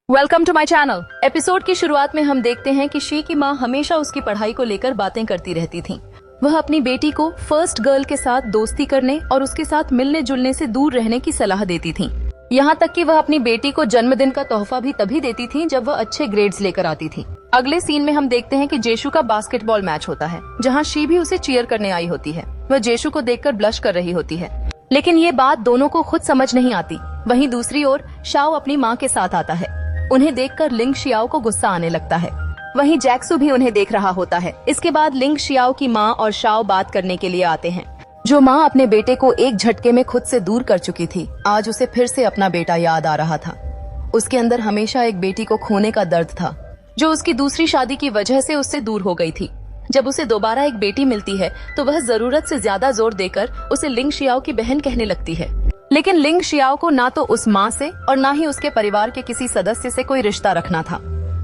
Welcome to my channel. Episode की शुरुआत में हम देखते हैं कि शी की माँ हमेशा उसकी पढ़ाई को लेकर बातें करती रहती थी। वह अपनी बेटी को फर्स्ट गर्ल के साथ दोस्ती करने और उसके साथ मिलने जुलने से दूर रहने की सलाह देती थी। यहाँ तक कि वह अपनी बेटी को जन्मदिन का तोहफा भी तभी देती थी जब वह अच्छे ग्रेड्स लेकर आती थी। अगले सीन में हम देखते हैं कि जेशु का बास्केटबॉल मैच होता है, जहाँ शी भी उसे चीयर करने आई होती है। वह जेशु को देखकर ब्लश कर रही होती है, लेकिन ये बात दोनों को खुद समझ नहीं आती। वहीं दूसरी ओर शाओ अपनी माँ के साथ आता है। उन्हें देखकर लिंग शियाओ को गुस्सा आने लगता है। वहीं जैक्सू भी उन्हें देख रहा होता है। इसके बाद लिंग शियाओ की माँ और शाओ बात करने के लिए आते हैं। जो माँ अपने बेटे को एक झटके में खुद से दूर कर चुकी थी, आज उसे फिर से अपना बेटा याद आ रहा था। उसके अंदर हमेशा एक बेटी को खोने का दर्द था, जो उसकी दूसरी शादी की वजह से उससे दूर हो गई थी। जब उसे दोबारा एक बेटी मिलती है तो वह जरूरत से ज्यादा जोर देकर उसे लिंग शियाओ की बहन कहने लगती है। लेकिन लिंग शियाओ को ना तो उस माँ से और ना ही उसके परिवार के किसी सदस्य से कोई रिश्ता रखना था।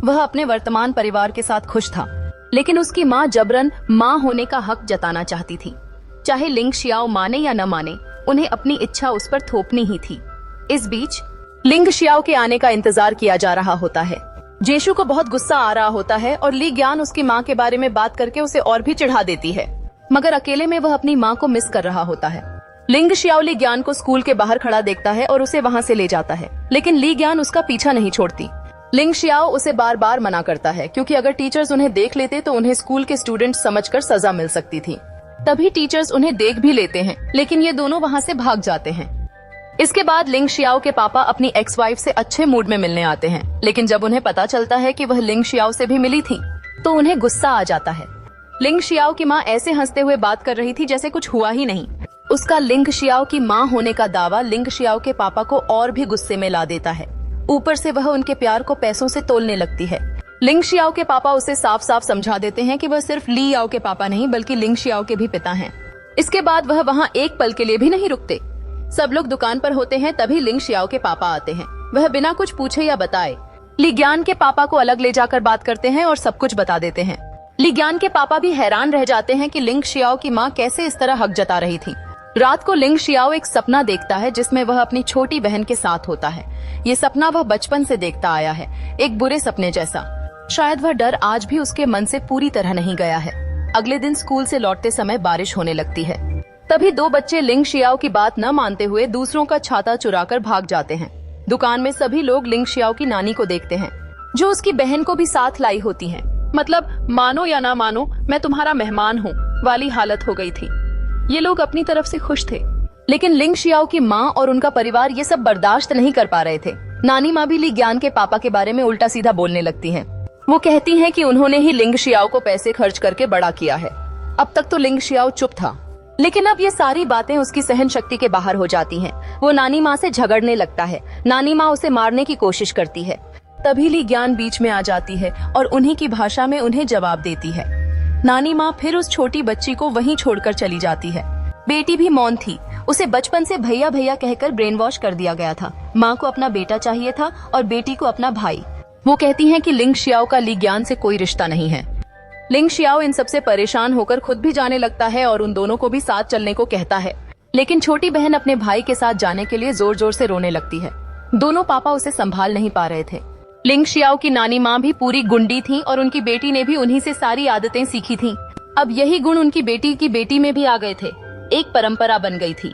वह अपने वर्तमान परिवार के साथ खुश था, लेकिन उसकी माँ जबरन माँ होने का हक जताना चाहती थी। चाहे लिंग शियाओ माने या न माने, उन्हें अपनी इच्छा उस पर थोपनी ही थी। इस बीच लिंग शियाओ के आने का इंतजार किया जा रहा होता है। जेशु को बहुत गुस्सा आ रहा होता है और ली ज्ञान उसकी माँ के बारे में बात करके उसे और भी चिढ़ा देती है, मगर अकेले में वह अपनी माँ को मिस कर रहा होता है। लिंग शियाओ ली ज्ञान को स्कूल के बाहर खड़ा देखता है और उसे वहाँ से ले जाता है, लेकिन ली ज्ञान उसका पीछा नहीं छोड़ती। लिंग शियाओ उसे बार बार मना करता है, क्योंकि अगर टीचर्स उन्हें देख लेते तो उन्हें स्कूल के स्टूडेंट समझकर सजा मिल सकती थी। तभी टीचर्स उन्हें देख भी लेते हैं, लेकिन ये दोनों वहाँ से भाग जाते हैं। इसके बाद लिंग शियाओ के पापा अपनी एक्स वाइफ से अच्छे मूड में मिलने आते हैं, लेकिन जब उन्हें पता चलता है कि वह लिंग शियाओ से भी मिली थी तो उन्हें गुस्सा आ जाता है। लिंग शियाओ की माँ ऐसे हंसते हुए बात कर रही थी जैसे कुछ हुआ ही नहीं। उसका लिंग शियाओ की माँ होने का दावा लिंग शियाओ के पापा को और भी गुस्से में ला देता है। ऊपर से वह उनके प्यार को पैसों से तोलने लगती है। लिंग शियाओ के पापा उसे साफ साफ समझा देते हैं कि वह सिर्फ ली याओ के पापा नहीं बल्कि लिंग शियाओ के भी पिता हैं। इसके बाद वह वहाँ एक पल के लिए भी नहीं रुकते। सब लोग दुकान पर होते हैं, तभी लिंग शियाओ के पापा आते हैं। वह बिना कुछ पूछे या बताए ली ज्ञान के पापा को अलग ले जाकर बात करते हैं और सब कुछ बता देते हैं। ली ज्ञान के पापा भी हैरान रह जाते हैं कि लिंग शियाओ की माँ कैसे इस तरह हक जता रही थी। रात को लिंग शियाओ एक सपना देखता है जिसमें वह अपनी छोटी बहन के साथ होता है। ये सपना वह बचपन से देखता आया है, एक बुरे सपने जैसा। शायद वह डर आज भी उसके मन से पूरी तरह नहीं गया है। अगले दिन स्कूल से लौटते समय बारिश होने लगती है। तभी दो बच्चे लिंग शियाओ की बात न मानते हुए दूसरों का छाता चुराकर भाग जाते हैं। दुकान में सभी लोग लिंग शियाओ की नानी को देखते हैं, जो उसकी बहन को भी साथ लाई होती है। मतलब मानो या ना मानो, मैं तुम्हारा मेहमान हूँ वाली हालत हो गई थी। ये लोग अपनी तरफ से खुश थे, लेकिन लिंग शियाओ की माँ और उनका परिवार ये सब बर्दाश्त नहीं कर पा रहे थे। नानी माँ भी ली ज्ञान के पापा के बारे में उल्टा सीधा बोलने लगती हैं। वो कहती हैं कि उन्होंने ही लिंग शियाओ को पैसे खर्च करके बड़ा किया है। अब तक तो लिंग शियाओ चुप था, लेकिन अब ये सारी बातें उसकी सहन शक्ति के बाहर हो जाती हैं। वो नानी माँ से झगड़ने लगता है। नानी माँ उसे मारने की कोशिश करती है। तभी ली ज्ञान बीच में आ जाती है और उन्हीं की भाषा में उन्हें जवाब देती है। नानी माँ फिर उस छोटी बच्ची को वहीं छोड़कर चली जाती है। बेटी भी मौन थी। उसे बचपन से भैया भैया कहकर ब्रेन वॉश कर दिया गया था। माँ को अपना बेटा चाहिए था और बेटी को अपना भाई। वो कहती हैं कि लिंग शियाओ का ली ज्ञान से कोई रिश्ता नहीं है। लिंग शियाओ इन सबसे परेशान होकर खुद भी जाने लगता है और उन दोनों को भी साथ चलने को कहता है, लेकिन छोटी बहन अपने भाई के साथ जाने के लिए जोर जोर से रोने लगती है। दोनों पापा उसे संभाल नहीं पा रहे थे। लिंग शियाओ की नानी माँ भी पूरी गुंडी थी और उनकी बेटी ने भी उन्हीं से सारी आदतें सीखी थीं। अब यही गुण उनकी बेटी में भी आ गए थे। एक परंपरा बन गई थी।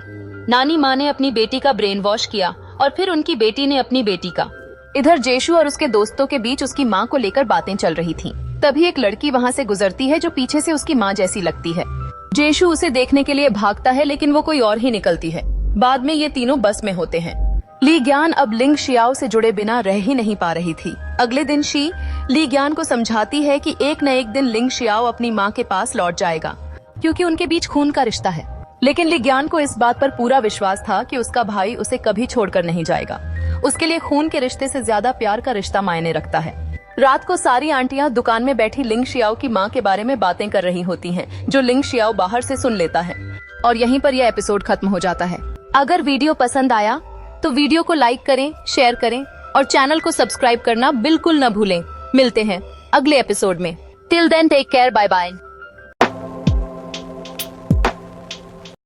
नानी माँ ने अपनी बेटी का ब्रेन वॉश किया और फिर उनकी बेटी ने अपनी बेटी का। इधर जेशु और उसके दोस्तों के बीच उसकी माँ को लेकर बातें चल रही थीं। तभी एक लड़की वहाँ से गुजरती है जो पीछे से उसकी माँ जैसी लगती है। जेशु उसे देखने के लिए भागता है, लेकिन वो कोई और ही निकलती है। बाद में ये तीनों बस में होते हैं। ली ज्ञान अब लिंग शियाओ से जुड़े बिना रह ही नहीं पा रही थी। अगले दिन शी ली ज्ञान को समझाती है कि एक न एक दिन लिंग शियाओ अपनी माँ के पास लौट जाएगा, क्योंकि उनके बीच खून का रिश्ता है। लेकिन ली ज्ञान को इस बात पर पूरा विश्वास था कि उसका भाई उसे कभी छोड़कर नहीं जाएगा। उसके लिए खून के रिश्ते से ज्यादा प्यार का रिश्ता मायने रखता है। रात को सारी आंटियां दुकान में बैठी लिंग शियाओ की माँ के बारे में बातें कर रही होती हैं, जो लिंग शियाओ बाहर से सुन लेता है। और यहीं पर यह एपिसोड खत्म हो जाता है। अगर वीडियो पसंद आया तो वीडियो को लाइक करें, शेयर करें और चैनल को सब्सक्राइब करना बिल्कुल न भूलें। मिलते हैं अगले एपिसोड में। Till then take care, bye bye.